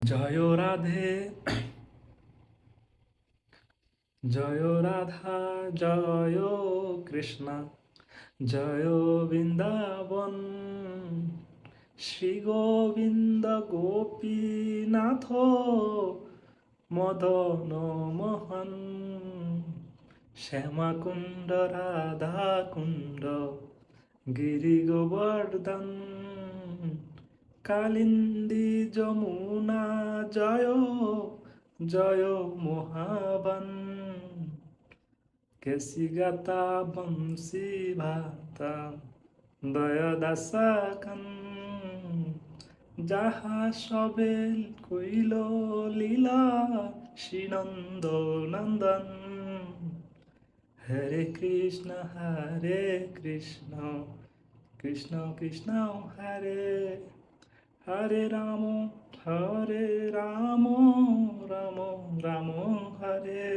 জয় রাধে, জয় রাধা, জয় কৃষ্ণ, জয় বৃন্দাবন। শ্রী গোবিন্দ গোপীনাথ মদন মোহন, শ্যামাকুণ্ড রাধাকুণ্ড গিরি গোবর্ধন, কালিন্দী যমুনা জয় জয় মোহাবন, কেশিগাতা বংশী ভাতা দয়দাসাকান, যাহা সবে কইল লীলা শ্রীনন্দ নন্দন। হরে কৃষ্ণ কৃষ্ণ কৃষ্ণ হরে হরে রাম, হরে রাম, রাম রাম হরে।